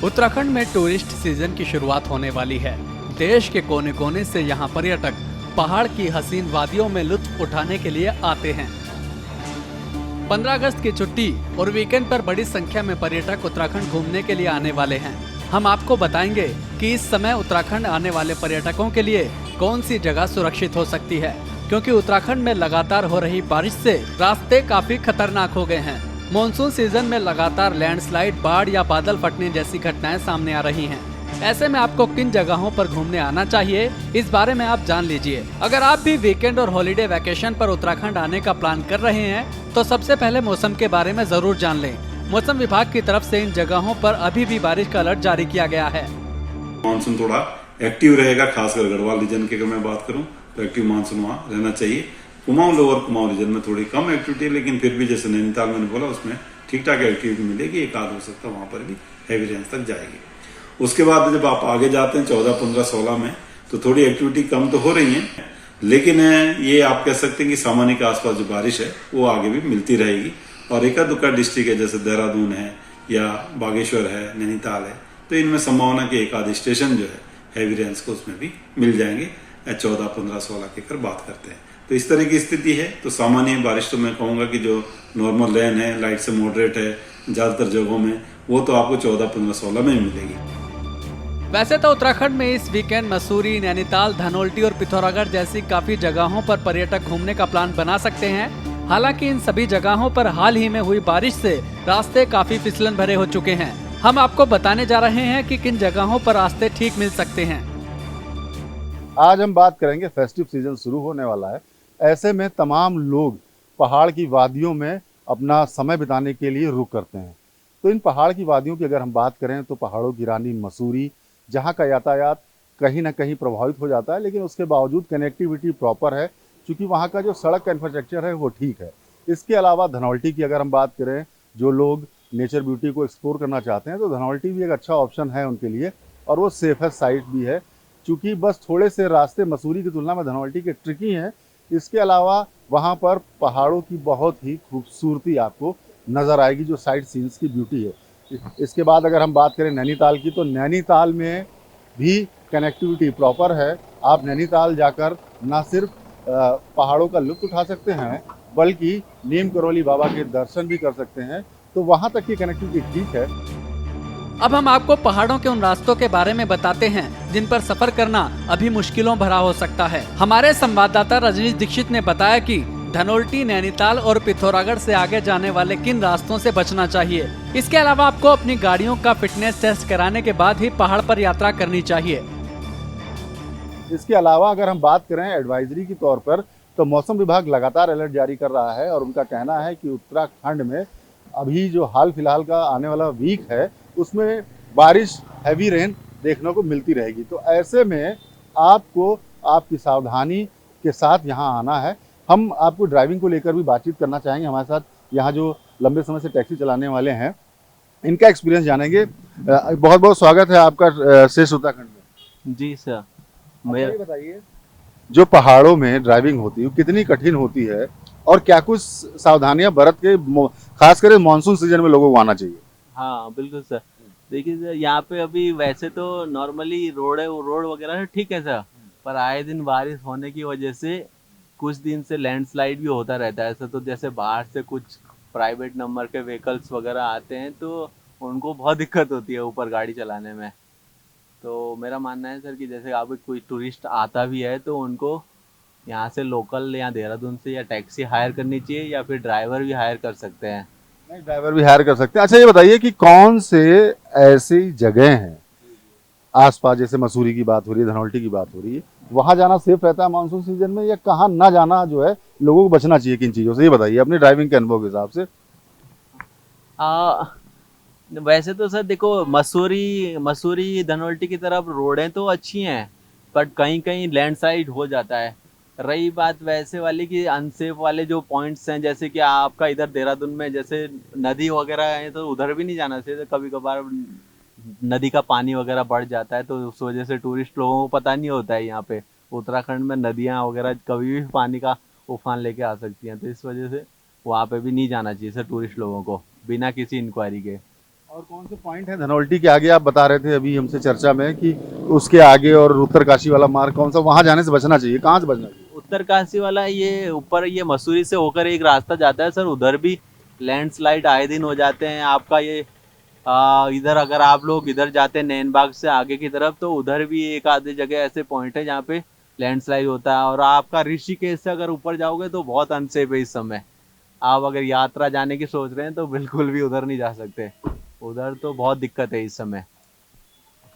उत्तराखंड में tourist season की शुरुआत होने वाली है। देश के कोने कोने से यहाँ पर्यटक पहाड़ की हसीन वादियों में लुत्फ उठाने के लिए आते हैं। 15 अगस्त की छुट्टी और वीकेंड पर बड़ी संख्या में पर्यटक उत्तराखंड घूमने के लिए आने वाले हैं। हम आपको बताएंगे कि इस समय उत्तराखंड आने वाले पर्यटकों के लिए कौन सी जगह सुरक्षित हो सकती है, क्योंकि उत्तराखंड में लगातार हो रही बारिश से रास्ते काफी खतरनाक हो गए हैं। मॉनसून सीजन में लगातार लैंडस्लाइड, बाढ़ या बादल फटने जैसी घटनाएं सामने आ रही हैं। ऐसे में आपको किन जगहों पर घूमने आना चाहिए, इस बारे में आप जान लीजिए। अगर आप भी वीकेंड और हॉलिडे वैकेशन पर उत्तराखंड आने का प्लान कर रहे हैं तो सबसे पहले मौसम के बारे में जरूर जान लें। मौसम विभाग की तरफ से इन जगहों पर अभी भी बारिश का अलर्ट जारी किया गया है। मानसून थोड़ा एक्टिव रहेगा, खासकर गढ़वाल रीजन की अगर मैं बात करूं तो एक्टिव मानसून वहां रहना चाहिए। कुमाऊं, लोअर कुमाऊं रीजन में थोड़ी कम एक्टिविटी है, लेकिन फिर भी जैसे नैनीताल मैंने बोला उसमें ठीक ठाक एक्टिविटी मिलेगी। एक आध हो सकता है वहां पर भी हैवी रेंज तक जाएगी। उसके बाद जब आप आगे जाते हैं 14, 15, 16 में तो थोड़ी एक्टिविटी कम तो हो रही है, लेकिन ये आप कह सकते हैं कि सामान्य के आसपास जो बारिश है वो आगे भी मिलती रहेगी। और एका दुक्का डिस्ट्रिक्ट है जैसे देहरादून है या बागेश्वर है, नैनीताल है, तो इनमें संभावना के एक आध स्टेशन जो है हैवी रेंज को उसमें भी मिल जाएंगे। 14, 15, 16 की अगर बात करते हैं तो इस तरह की स्थिति है। तो सामान्य बारिश तो मैं कहूंगा कि जो नॉर्मल रेन है, लाइट से मॉडरेट है ज्यादातर जगहों में, वो तो आपको 14, 15, 16 में ही मिलेगी। वैसे तो उत्तराखंड में इस वीकेंड मसूरी, नैनीताल, धनोल्टी और पिथौरागढ़ जैसी काफी जगहों पर पर्यटक घूमने का प्लान बना सकते हैं। हालांकि इन सभी जगहों पर हाल ही में हुई बारिश से रास्ते काफी फिसलन भरे हो चुके हैं। हम आपको बताने जा रहे हैं कि किन जगहों पर रास्ते ठीक मिल सकते हैं। आज हम बात करेंगे, फेस्टिव सीजन शुरू होने वाला है। ऐसे में तमाम लोग पहाड़ की वादियों में अपना समय बिताने के लिए रुक करते हैं। तो इन पहाड़ की वादियों की अगर हम बात करें तो पहाड़ों की रानी मसूरी, जहां का यातायात कहीं ना कहीं प्रभावित हो जाता है, लेकिन उसके बावजूद कनेक्टिविटी प्रॉपर है, क्योंकि वहां का जो सड़क का इंफ्रास्ट्रक्चर है वो ठीक है। इसके अलावा धनौल्टी की अगर हम बात करें, जो लोग नेचर ब्यूटी को एक्सप्लोर करना चाहते हैं तो धनौल्टी भी एक अच्छा ऑप्शन है उनके लिए, और वो सेफेस्ट साइट भी है, क्योंकि बस थोड़े से रास्ते मसूरी की तुलना में धनौल्टी के ट्रिकी हैं। इसके अलावा वहाँ पर पहाड़ों की बहुत ही खूबसूरती आपको नज़र आएगी, जो साइड सीन्स की ब्यूटी है। इसके बाद अगर हम बात करें नैनीताल की, तो नैनीताल में भी कनेक्टिविटी प्रॉपर है। आप नैनीताल जाकर ना सिर्फ पहाड़ों का लुत्फ उठा सकते हैं, बल्कि नीम करोली बाबा के दर्शन भी कर सकते हैं। तो वहाँ तक की कनेक्टिविटी ठीक है। अब हम आपको पहाड़ों के उन रास्तों के बारे में बताते हैं जिन पर सफर करना अभी मुश्किलों भरा हो सकता है। हमारे संवाददाता रजनीश दीक्षित ने बताया कि धनोल्टी, नैनीताल और पिथौरागढ़ से आगे जाने वाले किन रास्तों से बचना चाहिए। इसके अलावा आपको अपनी गाड़ियों का फिटनेस टेस्ट कराने के बाद ही पहाड़ पर यात्रा करनी चाहिए। इसके अलावा अगर हम बात करें एडवाइजरी के तौर पर, तो मौसम विभाग लगातार अलर्ट जारी कर रहा है, और उनका कहना है कि उत्तराखंड में अभी जो हाल फिलहाल का आने वाला वीक है उसमें बारिश, हैवी रेन देखने को मिलती रहेगी। तो ऐसे में आपको आपकी सावधानी के साथ यहाँ आना है। हम आपको ड्राइविंग को लेकर भी बातचीत करना चाहेंगे। हमारे साथ यहाँ जो लंबे समय से टैक्सी चलाने वाले हैं, इनका एक्सपीरियंस जानेंगे। बहुत बहुत स्वागत है आपका श्रेष्ठ उत्तराखंड में। जी सर। ये बताइए, जो पहाड़ों में ड्राइविंग होती है कितनी कठिन होती है, और क्या कुछ सावधानियां बरत के खासकर मानसून सीजन में लोगों को आना चाहिए? हाँ बिल्कुल सर। देखिए सर, यहाँ पे अभी वैसे तो नॉर्मली रोड वगैरह ठीक है सर, पर आए दिन बारिश होने की वजह से कुछ दिन से लैंडस्लाइड भी होता रहता है सर। तो जैसे बाहर से कुछ प्राइवेट नंबर के व्हीकल्स वगैरह आते हैं तो उनको बहुत दिक्कत होती है ऊपर गाड़ी चलाने में। तो मेरा मानना है सर कि जैसे आप कोई टूरिस्ट आता भी है तो उनको यहाँ से लोकल या देहरादून से या टैक्सी हायर करनी चाहिए, या फिर ड्राइवर भी हायर कर सकते हैं। नहीं, ड्राइवर भी हायर कर सकते हैं। अच्छा, ये बताइए कि कौन से ऐसी जगह हैं आसपास, जैसे मसूरी की बात हो रही है, धनौल्टी की बात हो रही है, वहां जाना सेफ रहता है मानसून सीजन में, या कहाँ ना जाना जो है लोगों को बचना चाहिए किन चीजों से, ये बताइए अपने ड्राइविंग के अनुभव के हिसाब से। वैसे तो सर देखो, मसूरी धनोल्टी की तरफ रोडें तो अच्छी हैं, बट कहीं कहीं लैंडस्लाइड हो जाता है। रही बात वैसे वाली कि अनसेफ वाले जो पॉइंट्स हैं, जैसे कि आपका इधर देहरादून में जैसे नदी वगैरह है तो उधर भी नहीं जाना चाहिए। कभी कभार नदी का पानी वगैरह बढ़ जाता है तो उस वजह से टूरिस्ट लोगों को पता नहीं होता है यहाँ पे उत्तराखंड में नदियाँ वगैरह कभी भी पानी का उफान लेके आ सकती हैं। तो इस वजह से वहाँ पे भी नहीं जाना चाहिए सर टूरिस्ट लोगों को बिना किसी इंक्वायरी के। और कौन से पॉइंट है धनौल्टी के आगे? आप बता रहे थे अभी हमसे चर्चा में कि उसके आगे और उत्तरकाशी वाला मार्ग कौन सा, वहां जाने से बचना चाहिए, कहाँ से बचना चाहिए? उत्तरकाशी वाला ये ऊपर ये मसूरी से होकर एक रास्ता जाता है सर, उधर भी लैंडस्लाइड आए दिन हो जाते हैं। आपका ये इधर अगर आप लोग इधर जाते हैं नैन बाग से आगे की तरफ, तो उधर भी एक आधे जगह ऐसे पॉइंट है जहाँ पे लैंडस्लाइड होता है। और आपका ऋषिकेश से अगर ऊपर जाओगे तो बहुत अनसेफ है इस समय। आप अगर यात्रा जाने की सोच रहे हैं तो बिल्कुल भी उधर नहीं जा सकते, उधर तो बहुत दिक्कत है इस समय।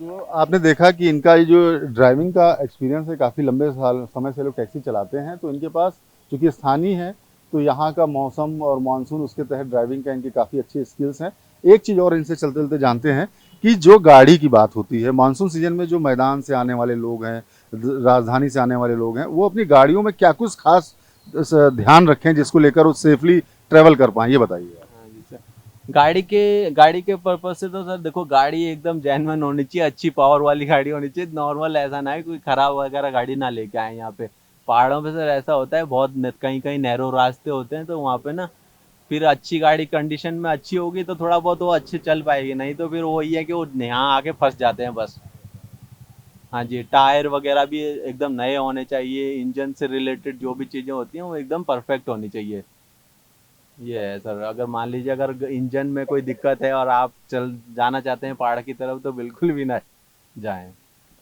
तो आपने देखा कि इनका ये जो ड्राइविंग का एक्सपीरियंस है, काफ़ी लंबे समय से लोग टैक्सी चलाते हैं, तो इनके पास चूँकि स्थानीय है तो यहाँ का मौसम और मानसून उसके तहत ड्राइविंग का इनके काफ़ी अच्छे स्किल्स हैं। एक चीज़ और इनसे चलते चलते जानते हैं कि जो गाड़ी की बात होती है मानसून सीजन में, जो मैदान से आने वाले लोग हैं, राजधानी से आने वाले लोग हैं, वो अपनी गाड़ियों में क्या कुछ खास ध्यान रखें जिसको लेकर वो सेफली ट्रैवल कर पाएँ, ये बताइए। हाँ जी सर, गाड़ी के पर्पज से तो सर देखो, गाड़ी एकदम जेन्युइन होनी चाहिए, अच्छी पावर वाली गाड़ी होनी चाहिए। नॉर्मल ऐसा ना है कोई खराब वगैरह गाड़ी ना लेके आए। यहाँ पे पहाड़ों पे सर ऐसा होता है, बहुत कहीं कहीं नैरो रास्ते होते हैं, तो वहाँ पे ना फिर अच्छी गाड़ी कंडीशन में अच्छी होगी तो थोड़ा बहुत वो अच्छे चल पाएगी, नहीं तो फिर वही है कि वो यहाँ आके फंस जाते हैं बस। हाँ जी, टायर वगैरह भी एकदम नए होने चाहिए, इंजन से रिलेटेड जो भी चीज़ें होती हैं वो एकदम परफेक्ट होनी चाहिए। ये है सर, अगर मान लीजिए अगर इंजन में कोई दिक्कत है और आप चल जाना चाहते हैं पहाड़ की तरफ, तो बिल्कुल भी ना जाएं।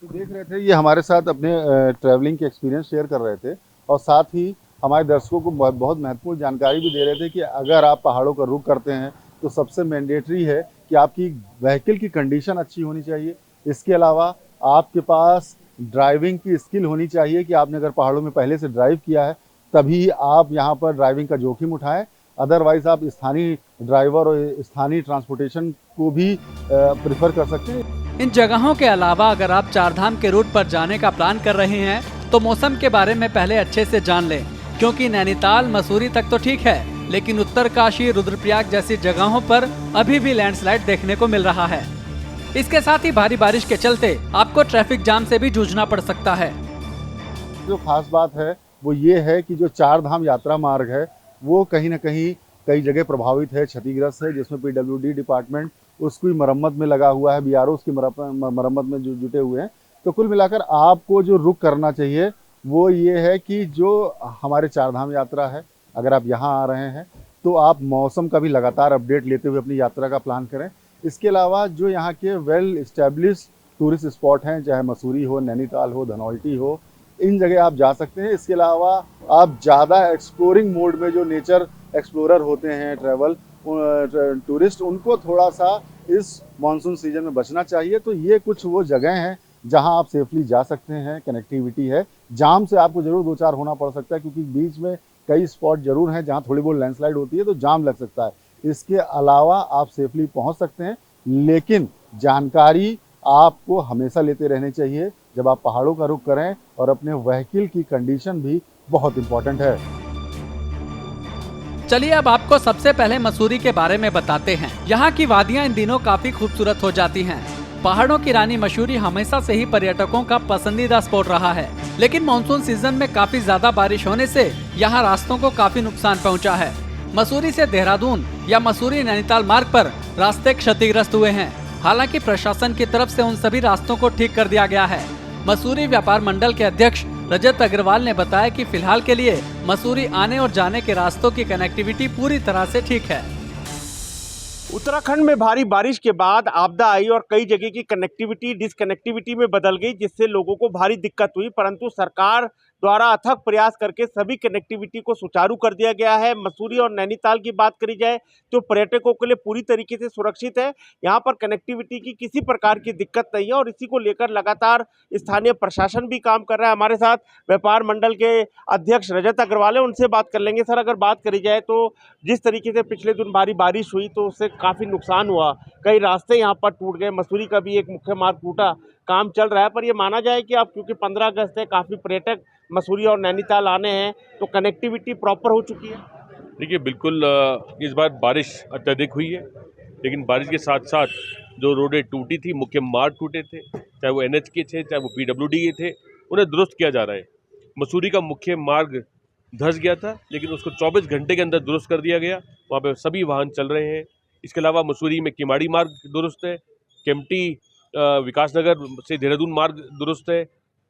तो देख रहे थे ये हमारे साथ अपने ट्रैवलिंग के एक्सपीरियंस शेयर कर रहे थे, और साथ ही हमारे दर्शकों को बहुत महत्वपूर्ण जानकारी भी दे रहे थे कि अगर आप पहाड़ों का रुख करते हैं तो सबसे मैंडेटरी है कि आपकी व्हीकल की कंडीशन अच्छी होनी चाहिए। इसके अलावा आपके पास ड्राइविंग की स्किल होनी चाहिए कि आपने अगर पहाड़ों में पहले से ड्राइव किया है तभी आप यहाँ पर ड्राइविंग का जोखिम उठाएं। अदरवाइज़ आप स्थानीय ड्राइवर और स्थानीय ट्रांसपोर्टेशन को भी प्रेफर कर सकते हैं। इन जगहों के अलावा अगर आप चारधाम के रूट पर जाने का प्लान कर रहे हैं तो मौसम के बारे में पहले अच्छे से जान लें, क्योंकि नैनीताल मसूरी तक तो ठीक है, लेकिन उत्तरकाशी रुद्रप्रयाग जैसी जगहों पर अभी भी लैंडस्लाइड देखने को मिल रहा है। इसके साथ ही भारी बारिश के चलते आपको ट्रैफिक जाम से भी जूझना पड़ सकता है। जो खास बात है वो ये है कि जो चारधाम यात्रा मार्ग है वो कहीं ना कहीं कई जगह प्रभावित है, क्षतिग्रस्त है, जिसमें PWD डिपार्टमेंट उसकी मरम्मत में लगा हुआ है, BRO उसकी मरम्मत में जो जुटे हुए हैं। तो कुल मिलाकर आपको जो रुख करना चाहिए वो ये है कि जो हमारे चारधाम यात्रा है, अगर आप यहाँ आ रहे हैं तो आप मौसम का भी लगातार अपडेट लेते हुए अपनी यात्रा का प्लान करें। इसके अलावा जो यहाँ के वेल इस्टेब्लिश टूरिस्ट स्पॉट हैं, चाहे मसूरी हो, नैनीताल हो, धनौल्टी हो, इन जगह आप जा सकते हैं। इसके अलावा आप ज़्यादा एक्सप्लोरिंग मोड में जो नेचर एक्सप्लोरर होते हैं, ट्रैवल टूरिस्ट, उनको थोड़ा सा इस मानसून सीजन में बचना चाहिए। तो ये कुछ वो जगह हैं जहां आप सेफली जा सकते हैं, कनेक्टिविटी है। जाम से आपको ज़रूर दो चार होना पड़ सकता है, क्योंकि बीच में कई स्पॉट ज़रूर हैं जहां थोड़ी बहुत लैंडस्लाइड होती है तो जाम लग सकता है। इसके अलावा आप सेफली पहुंच सकते हैं, लेकिन जानकारी आपको हमेशा लेते रहनी चाहिए जब आप पहाड़ों का रुख करें, और अपने व्हीकल की कंडीशन भी बहुत इंपॉर्टेंट है। चलिए अब आपको सबसे पहले मसूरी के बारे में बताते हैं। यहाँ की वादियाँ इन दिनों काफी खूबसूरत हो जाती हैं। पहाड़ों की रानी मसूरी हमेशा से ही पर्यटकों का पसंदीदा स्पॉट रहा है, लेकिन मानसून सीजन में काफी ज्यादा बारिश होने से यहाँ रास्तों को काफी नुकसान पहुँचा है। मसूरी से देहरादून या मसूरी नैनीताल मार्ग पर रास्ते क्षतिग्रस्त हुए हैं। हालांकि प्रशासन की तरफ से उन सभी रास्तों को ठीक कर दिया गया है। मसूरी व्यापार मंडल के अध्यक्ष रजत अग्रवाल ने बताया कि फिलहाल के लिए मसूरी आने और जाने के रास्तों की कनेक्टिविटी पूरी तरह से ठीक है। उत्तराखंड में भारी बारिश के बाद आपदा आई और कई जगह की कनेक्टिविटी डिसकनेक्टिविटी में बदल गई, जिससे लोगों को भारी दिक्कत हुई। परंतु सरकार द्वारा अथक प्रयास करके सभी कनेक्टिविटी को सुचारू कर दिया गया है। मसूरी और नैनीताल की बात करी जाए तो पर्यटकों के लिए पूरी तरीके से सुरक्षित है। यहाँ पर कनेक्टिविटी की किसी प्रकार की दिक्कत नहीं है और इसी को लेकर लगातार स्थानीय प्रशासन भी काम कर रहा है। हमारे साथ व्यापार मंडल के अध्यक्ष रजत अग्रवाल है, उनसे बात कर लेंगे। सर, अगर बात करी जाए तो जिस तरीके से पिछले दिन भारी बारिश हुई तो उससे काफ़ी नुकसान हुआ, कई रास्ते यहाँ पर टूट गए, मसूरी का भी एक मुख्य मार्ग टूटा, काम चल रहा है। पर ये माना जाए कि अब क्योंकि 15 अगस्त है, काफ़ी पर्यटक मसूरी और नैनीताल आने हैं, तो कनेक्टिविटी प्रॉपर हो चुकी है। देखिए, बिल्कुल इस बार बारिश अत्यधिक हुई है, लेकिन बारिश के साथ साथ जो रोडें टूटी थी, मुख्य मार्ग टूटे थे, चाहे वो NH के थे, चाहे वो PWD के थे, उन्हें दुरुस्त किया जा रहा है। मसूरी का मुख्य मार्ग धंस गया था, लेकिन उसको 24 घंटे के अंदर दुरुस्त कर दिया गया। वहाँ पे सभी वाहन चल रहे हैं। इसके अलावा मसूरी में किमाड़ी मार्ग दुरुस्त है, केम्प्टी विकासनगर से देहरादून मार्ग दुरुस्त है,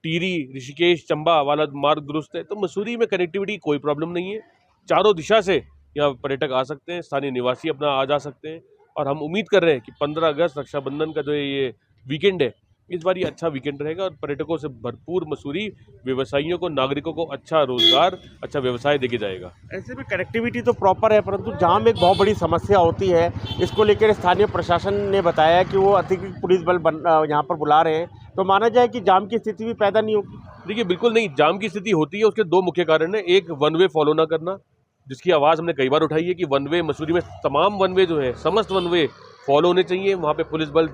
टिहरी ऋषिकेश चंबा वाला मार्ग दुरुस्त है। तो मसूरी में कनेक्टिविटी कोई प्रॉब्लम नहीं है, चारों दिशा से यहाँ पर्यटक आ सकते हैं, स्थानीय निवासी अपना आ जा सकते हैं। और हम उम्मीद कर रहे हैं कि 15 अगस्त रक्षाबंधन का जो ये वीकेंड है, इस बार ये अच्छा वीकेंड रहेगा और पर्यटकों से भरपूर मसूरी व्यवसायियों को, नागरिकों को अच्छा रोजगार, अच्छा व्यवसाय देके जाएगा। ऐसे में कनेक्टिविटी तो प्रॉपर है, परंतु जाम एक बहुत बड़ी समस्या होती है। इसको लेकर स्थानीय प्रशासन ने बताया कि वो अतिरिक्त पुलिस बल यहाँ पर बुला रहे हैं, तो माना जाए कि जाम की स्थिति भी पैदा नहीं होगी। देखिए, बिल्कुल नहीं, जाम की स्थिति होती है, उसके दो मुख्य कारण है। एक, वन वे फॉलो ना करना, जिसकी आवाज़ हमने कई बार उठाई है कि वन वे मसूरी में तमाम वन वे जो है, समस्त वन वे फॉलो होने चाहिए, वहाँ पे पुलिस बल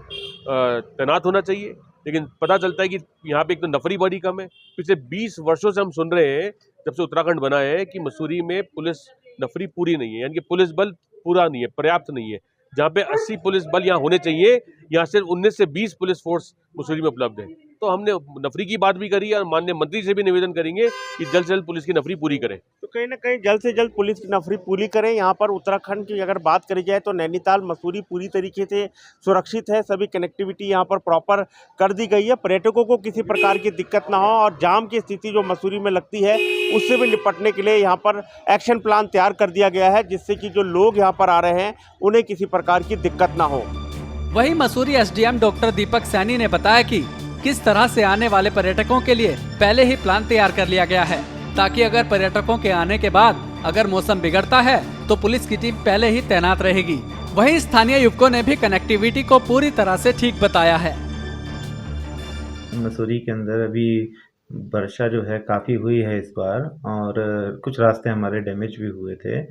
तैनात होना चाहिए। लेकिन पता चलता है कि यहाँ पे एक तो नफरी बड़ी कम है। पिछले 20 वर्षों से हम सुन रहे हैं, जब से उत्तराखंड बना है, कि मसूरी में पुलिस नफरी पूरी नहीं है, यानी कि पुलिस बल पूरा नहीं है, पर्याप्त नहीं है। जहाँ पे 80 पुलिस बल यहाँ होने चाहिए, यहाँ सिर्फ 19 से 20 पुलिस फोर्स मसूरी में उपलब्ध है। तो हमने नफरी की बात भी करी और माननीय मंत्री से भी निवेदन करेंगे कि जल्द से जल्द पुलिस की नफरी पूरी करें। तो कहीं ना कहीं जल्द से जल्द पुलिस की नफरी पूरी करें। यहाँ पर उत्तराखंड की अगर बात करी जाए तो नैनीताल मसूरी पूरी तरीके से सुरक्षित है, सभी कनेक्टिविटी यहाँ पर प्रॉपर कर दी गई है, पर्यटकों को किसी प्रकार की दिक्कत ना हो। और जाम की स्थिति जो मसूरी में लगती है, उससे भी निपटने के लिए यहाँ पर एक्शन प्लान तैयार कर दिया गया है, जिससे कि जो लोग यहाँ पर आ रहे हैं उन्हें किसी प्रकार की दिक्कत ना हो। वहीं मसूरी एसडीएम डॉक्टर दीपक सैनी ने बताया कि किस तरह से आने वाले पर्यटकों के लिए पहले ही प्लान तैयार कर लिया गया है, ताकि अगर पर्यटकों के आने के बाद अगर मौसम बिगड़ता है तो पुलिस की टीम पहले ही तैनात रहेगी। वहीं स्थानीय युवकों ने भी कनेक्टिविटी को पूरी तरह से ठीक बताया है। मसूरी के अंदर अभी वर्षा जो है काफ़ी हुई है इस बार, और कुछ रास्ते हमारे डैमेज भी हुए थे,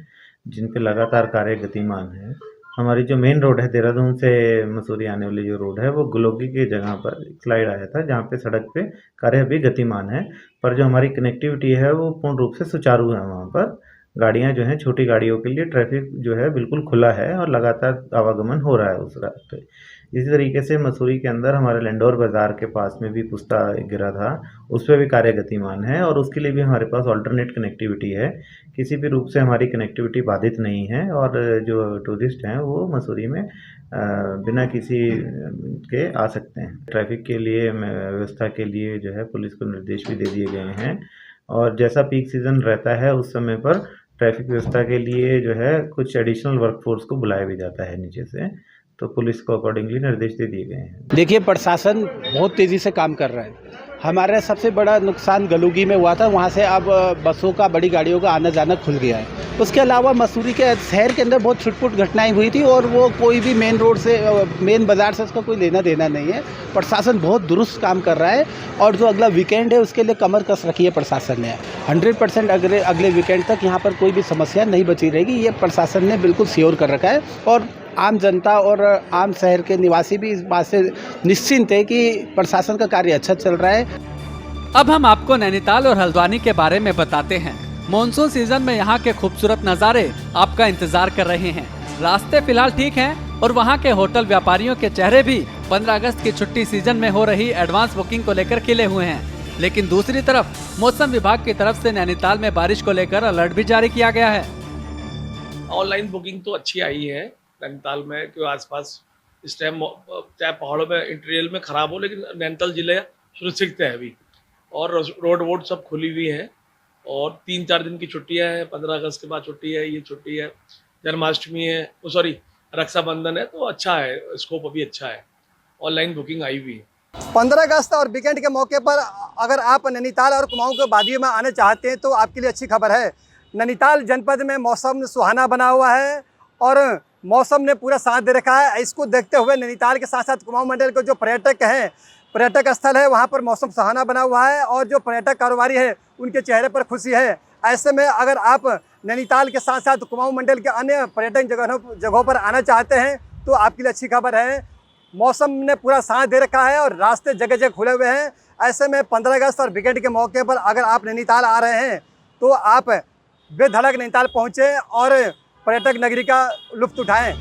जिन पे लगातार कार्य गतिमान है। हमारी जो मेन रोड है, देहरादून से मसूरी आने वाली जो रोड है, वो गुलोगी की जगह पर स्लाइड आया था, जहाँ पे सड़क पे कार्य अभी गतिमान है, पर जो हमारी कनेक्टिविटी है वो पूर्ण रूप से सुचारू है। वहाँ पर गाड़ियाँ जो हैं, छोटी गाड़ियों के लिए ट्रैफिक जो है बिल्कुल खुला है और लगातार आवागमन हो रहा है उस रास्ते। इसी तरीके से मसूरी के अंदर हमारे लैंडोर बाज़ार के पास में भी पुस्ता गिरा था, उस पर भी कार्य गतिमान है और उसके लिए भी हमारे पास ऑल्टरनेट कनेक्टिविटी है। किसी भी रूप से हमारी कनेक्टिविटी बाधित नहीं है और जो टूरिस्ट हैं वो मसूरी में बिना किसी के आ सकते हैं। ट्रैफिक के लिए व्यवस्था के लिए जो है पुलिस को निर्देश भी दे दिए गए हैं, और जैसा पीक सीज़न रहता है उस समय पर ट्रैफिक व्यवस्था के लिए जो है कुछ एडिशनल वर्कफोर्स को बुलाया भी जाता है नीचे से, तो पुलिस को अकॉर्डिंगली निर्देश दे दिए गए हैं। देखिए, प्रशासन बहुत तेज़ी से काम कर रहा है। हमारा सबसे बड़ा नुकसान गलुगी में हुआ था, वहाँ से अब बसों का, बड़ी गाड़ियों का आना जाना खुल गया है। उसके अलावा मसूरी के शहर के अंदर बहुत छुटपुट घटनाएं हुई थी और वो कोई भी मेन रोड से, मेन बाज़ार से उसका कोई लेना देना नहीं है। प्रशासन बहुत दुरुस्त काम कर रहा है और जो अगला वीकेंड है उसके लिए कमर कस रखी है प्रशासन ने। 100% अगले वीकेंड तक यहाँ पर कोई भी समस्या नहीं बची रहेगी, ये प्रशासन ने बिल्कुल श्योर कर रखा है। और आम जनता और आम शहर के निवासी भी इस बात से निश्चिंत है कि प्रशासन का कार्य अच्छा चल रहा है। अब हम आपको नैनीताल और हल्द्वानी के बारे में बताते हैं। मॉनसून सीजन में यहाँ के खूबसूरत नज़ारे आपका इंतजार कर रहे हैं। रास्ते फिलहाल ठीक हैं और वहाँ के होटल व्यापारियों के चेहरे भी 15 अगस्त की छुट्टी सीजन में हो रही एडवांस बुकिंग को लेकर खिले हुए हैं। लेकिन दूसरी तरफ मौसम विभाग की तरफ से नैनीताल में बारिश को लेकर अलर्ट भी जारी किया गया है। ऑनलाइन बुकिंग तो अच्छी आई है नैनीताल में, क्यों आसपास इस टाइम चाहे पहाड़ों में इंटीरियर में ख़राब हो, लेकिन नैनीताल जिले सुरक्षित है अभी, और रोड वोड सब खुली हुई है और 3-4 दिन की छुट्टियां हैं। 15 अगस्त के बाद छुट्टी है, ये छुट्टी है, जन्माष्टमी है, सॉरी रक्षाबंधन है, तो अच्छा है, स्कोप अभी अच्छा है, ऑनलाइन बुकिंग आई हुई है। 15 अगस्त और वीकेंड के मौके पर अगर आप नैनीताल और कुमाऊं के वादियों में आना चाहते हैं तो आपके लिए अच्छी खबर है। नैनीताल जनपद में मौसम सुहाना बना हुआ है और मौसम ने पूरा साथ दे रखा है। इसको देखते हुए नैनीताल के साथ साथ कुमाऊं मंडल के जो पर्यटक हैं, पर्यटक स्थल है, वहाँ पर मौसम सुहाना बना हुआ है और जो पर्यटक कारोबारी है उनके चेहरे पर खुशी है। ऐसे में अगर आप नैनीताल के साथ साथ कुमाऊं मंडल के अन्य पर्यटन जगहों पर आना चाहते हैं तो आपके लिए अच्छी खबर है। मौसम ने पूरा साथ दे रखा है और रास्ते जगह जगह खुले हुए हैं। ऐसे में 15 अगस्त और वीकेंड के मौके पर अगर आप नैनीताल आ रहे हैं तो आप बेधड़क नैनीताल पहुँचें और पर्यटक नगरी का लुत्फ उठाएं।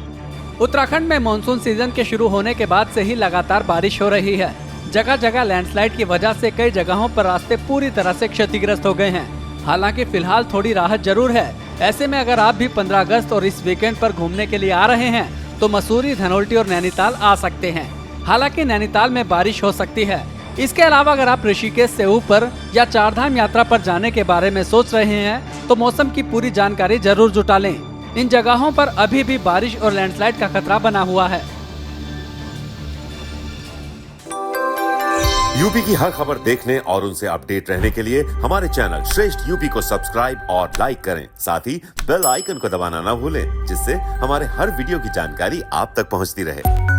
उत्तराखंड में मानसून सीजन के शुरू होने के बाद से ही लगातार बारिश हो रही है। जगह जगह लैंडस्लाइड की वजह से कई जगहों पर रास्ते पूरी तरह से क्षतिग्रस्त हो गए हैं। हालांकि फिलहाल थोड़ी राहत जरूर है। ऐसे में अगर आप भी 15 अगस्त और इस वीकेंड पर घूमने के लिए आ रहे हैं तो मसूरी, धनोल्टी और नैनीताल आ सकते हैं। हालांकि नैनीताल में बारिश हो सकती है। इसके अलावा अगर आप ऋषिकेश से ऊपर या चारधाम यात्रा पर जाने के बारे में सोच रहे हैं तो मौसम की पूरी जानकारी जरूर जुटा लें। इन जगहों पर अभी भी बारिश और लैंडस्लाइड का खतरा बना हुआ है। यूपी की हर खबर देखने और उनसे अपडेट रहने के लिए हमारे चैनल श्रेष्ठ यूपी को सब्सक्राइब और लाइक करें। साथ ही बेल आइकन को दबाना ना भूलें, जिससे हमारे हर वीडियो की जानकारी आप तक पहुंचती रहे।